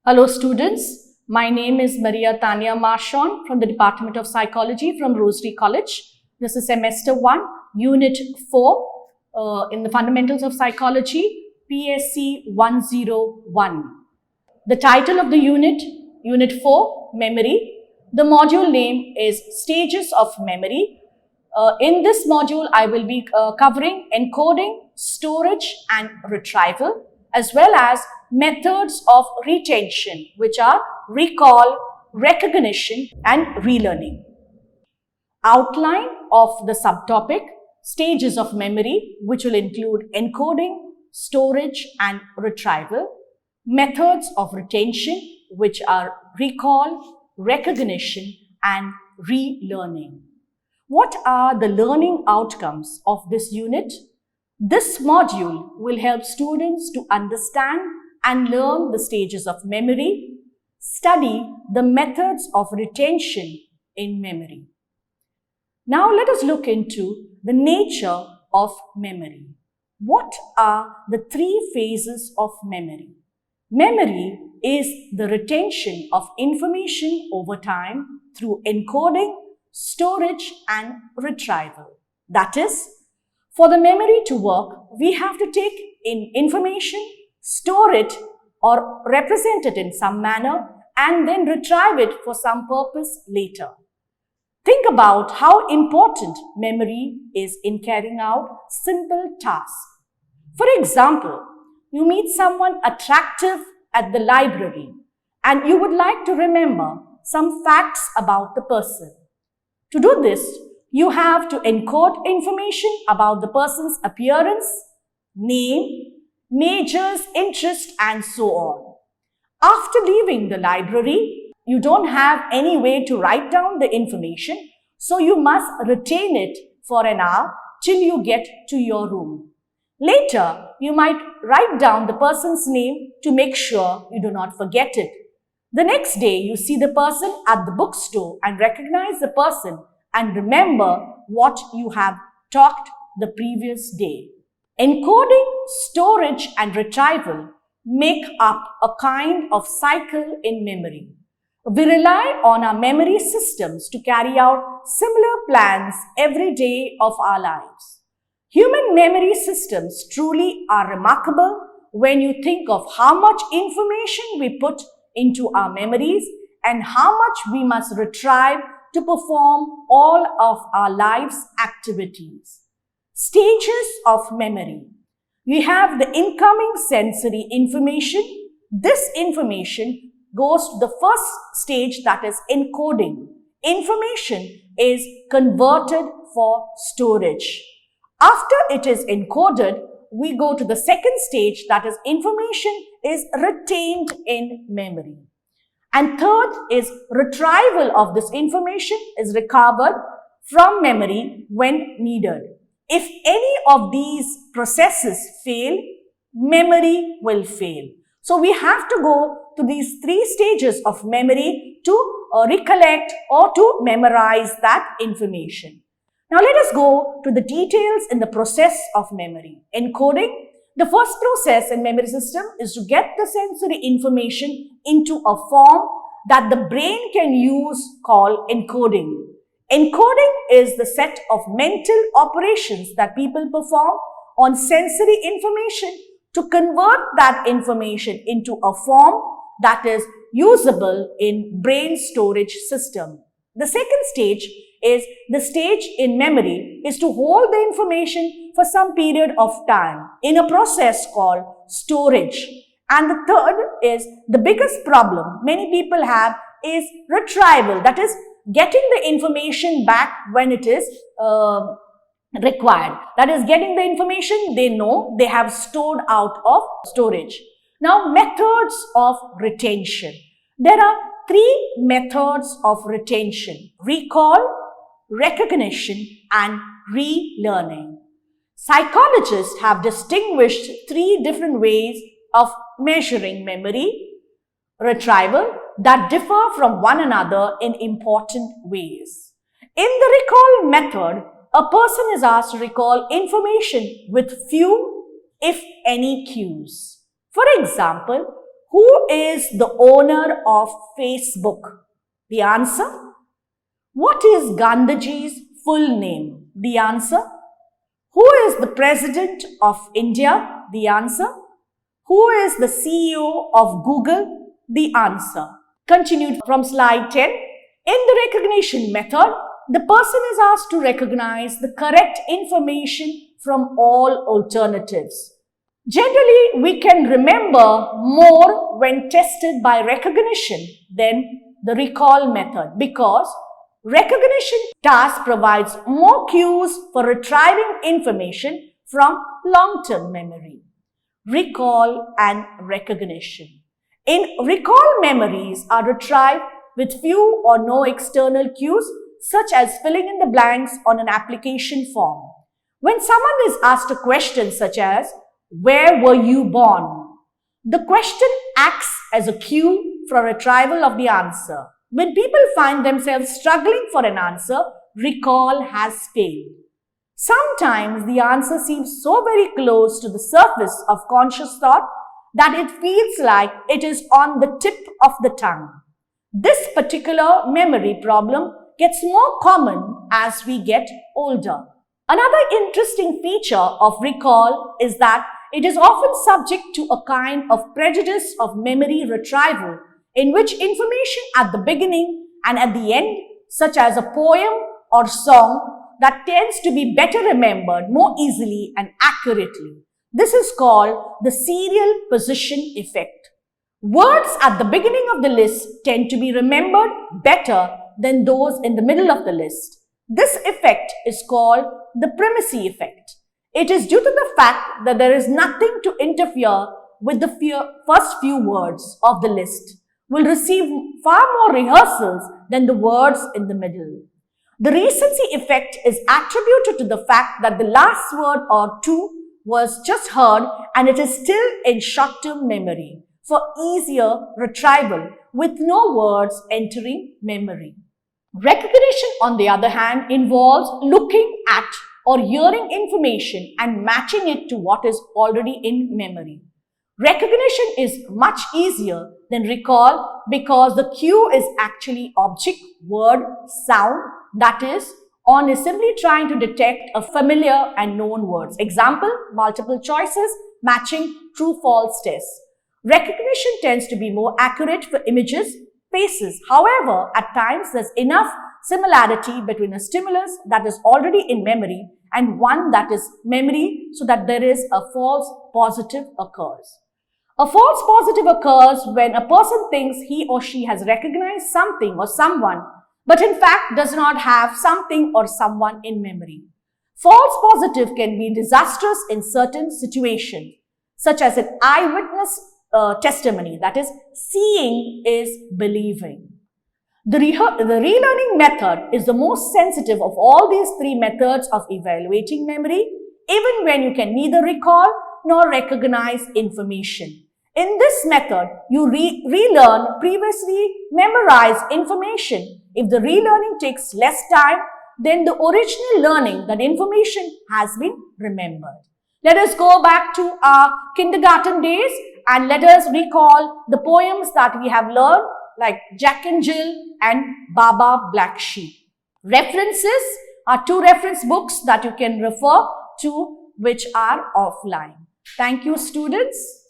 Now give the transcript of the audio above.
Hello students, my name is Maria Tania Marchon from the Department of Psychology from Rosary College. This is semester 1, unit 4 in the Fundamentals of Psychology, PSC101. The title of the unit, Unit 4, Memory. The module name is Stages of Memory. In this module, I will be covering encoding, storage and retrieval, as well as methods of retention, which are recall, recognition and relearning. Outline of the subtopic, stages of memory, which will include encoding, storage and retrieval, methods of retention, which are recall, recognition and relearning. What are the learning outcomes of this unit? This module will help students to understand and learn the stages of memory, study the methods of retention in memory. Now let us look into the nature of memory. What are the three phases of memory? Memory is the retention of information over time through encoding, storage and retrieval. That is, for the memory to work, we have to take in information, store it or represent it in some manner and then retrieve it for some purpose later. Think about how important memory is in carrying out simple tasks. For example, you meet someone attractive at the library and you would like to remember some facts about the person. To do this, you have to encode information about the person's appearance, name, majors, interest, and so on. After leaving the library, you don't have any way to write down the information, so you must retain it for an hour till you get to your room. Later, you might write down the person's name to make sure you do not forget it. The next day, you see the person at the bookstore and recognize the person and remember what you have talked the previous day. Encoding, storage and retrieval make up a kind of cycle in memory. We rely on our memory systems to carry out similar plans every day of our lives. Human memory systems truly are remarkable when you think of how much information we put into our memories and how much we must retrieve to perform all of our life's activities. Stages of memory. We have the incoming sensory information. This information goes to the first stage, that is encoding. Information is converted for storage. After it is encoded, we go to the second stage, that is information is retained in memory. And third is retrieval of this information is recovered from memory when needed. If any of these processes fail, memory will fail. So we have to go to these three stages of memory to recollect or to memorize that information. Now let us go to the details in the process of memory. Encoding. The first process in memory system is to get the sensory information into a form that the brain can use called encoding. Encoding is the set of mental operations that people perform on sensory information to convert that information into a form that is usable in brain storage system. The second stage is the stage in memory is to hold the information for some period of time in a process called storage. And the third is the biggest problem many people have is retrieval, that is getting the information back when it is required. That is getting the information they know they have stored out of storage. Now, methods of retention. There are three methods of retention: recall, recognition and relearning. Psychologists have distinguished three different ways of measuring memory, retrieval that differ from one another in important ways. In the recall method, a person is asked to recall information with few, if any, cues. For example, Who is the owner of Facebook? The answer. What is Gandhiji's full name? The answer. Who is the President of India? The answer. Who is the CEO of Google? The answer. Continued from slide 10. In the recognition method, the person is asked to recognize the correct information from all alternatives. Generally, we can remember more when tested by recognition than the recall method because recognition task provides more cues for retrieving information from long-term memory. Recall and recognition. In recall, memories are retrieved with few or no external cues, such as filling in the blanks on an application form. When someone is asked a question such as, "Where were you born?" the question acts as a cue for retrieval of the answer. When people find themselves struggling for an answer, recall has failed. Sometimes the answer seems so very close to the surface of conscious thought that it feels like it is on the tip of the tongue. This particular memory problem gets more common as we get older. Another interesting feature of recall is that it is often subject to a kind of prejudice of memory retrieval in which information at the beginning and at the end, such as a poem or song, that tends to be better remembered more easily and accurately. This is called the serial position effect. Words at the beginning of the list tend to be remembered better than those in the middle of the list. This effect is called the primacy effect. It is due to the fact that there is nothing to interfere with the first few words of the list, will receive far more rehearsals than the words in the middle. The recency effect is attributed to the fact that the last word or two was just heard and it is still in short-term memory for easier retrieval with no words entering memory. Recognition, on the other hand, involves looking at or hearing information and matching it to what is already in memory. Recognition is much easier than recall because the cue is actually object, word, sound, that is, on is simply trying to detect a familiar and known words. Example, multiple choices, matching true-false tests. Recognition tends to be more accurate for images, faces. However, at times there's enough similarity between a stimulus that is already in memory and one that is memory so that there is a false positive occurs. A false positive occurs when a person thinks he or she has recognized something or someone, but in fact does not have something or someone in memory. False positive can be disastrous in certain situations, such as an eyewitness testimony, that is, seeing is believing. The relearning method is the most sensitive of all these three methods of evaluating memory, even when you can neither recall nor recognize information. In this method, you relearn previously memorized information. If the relearning takes less time, then the original learning, that information has been remembered. Let us go back to our kindergarten days and let us recall the poems that we have learned, like Jack and Jill and Baba Black Sheep. References are two reference books that you can refer to which are offline. Thank you, students.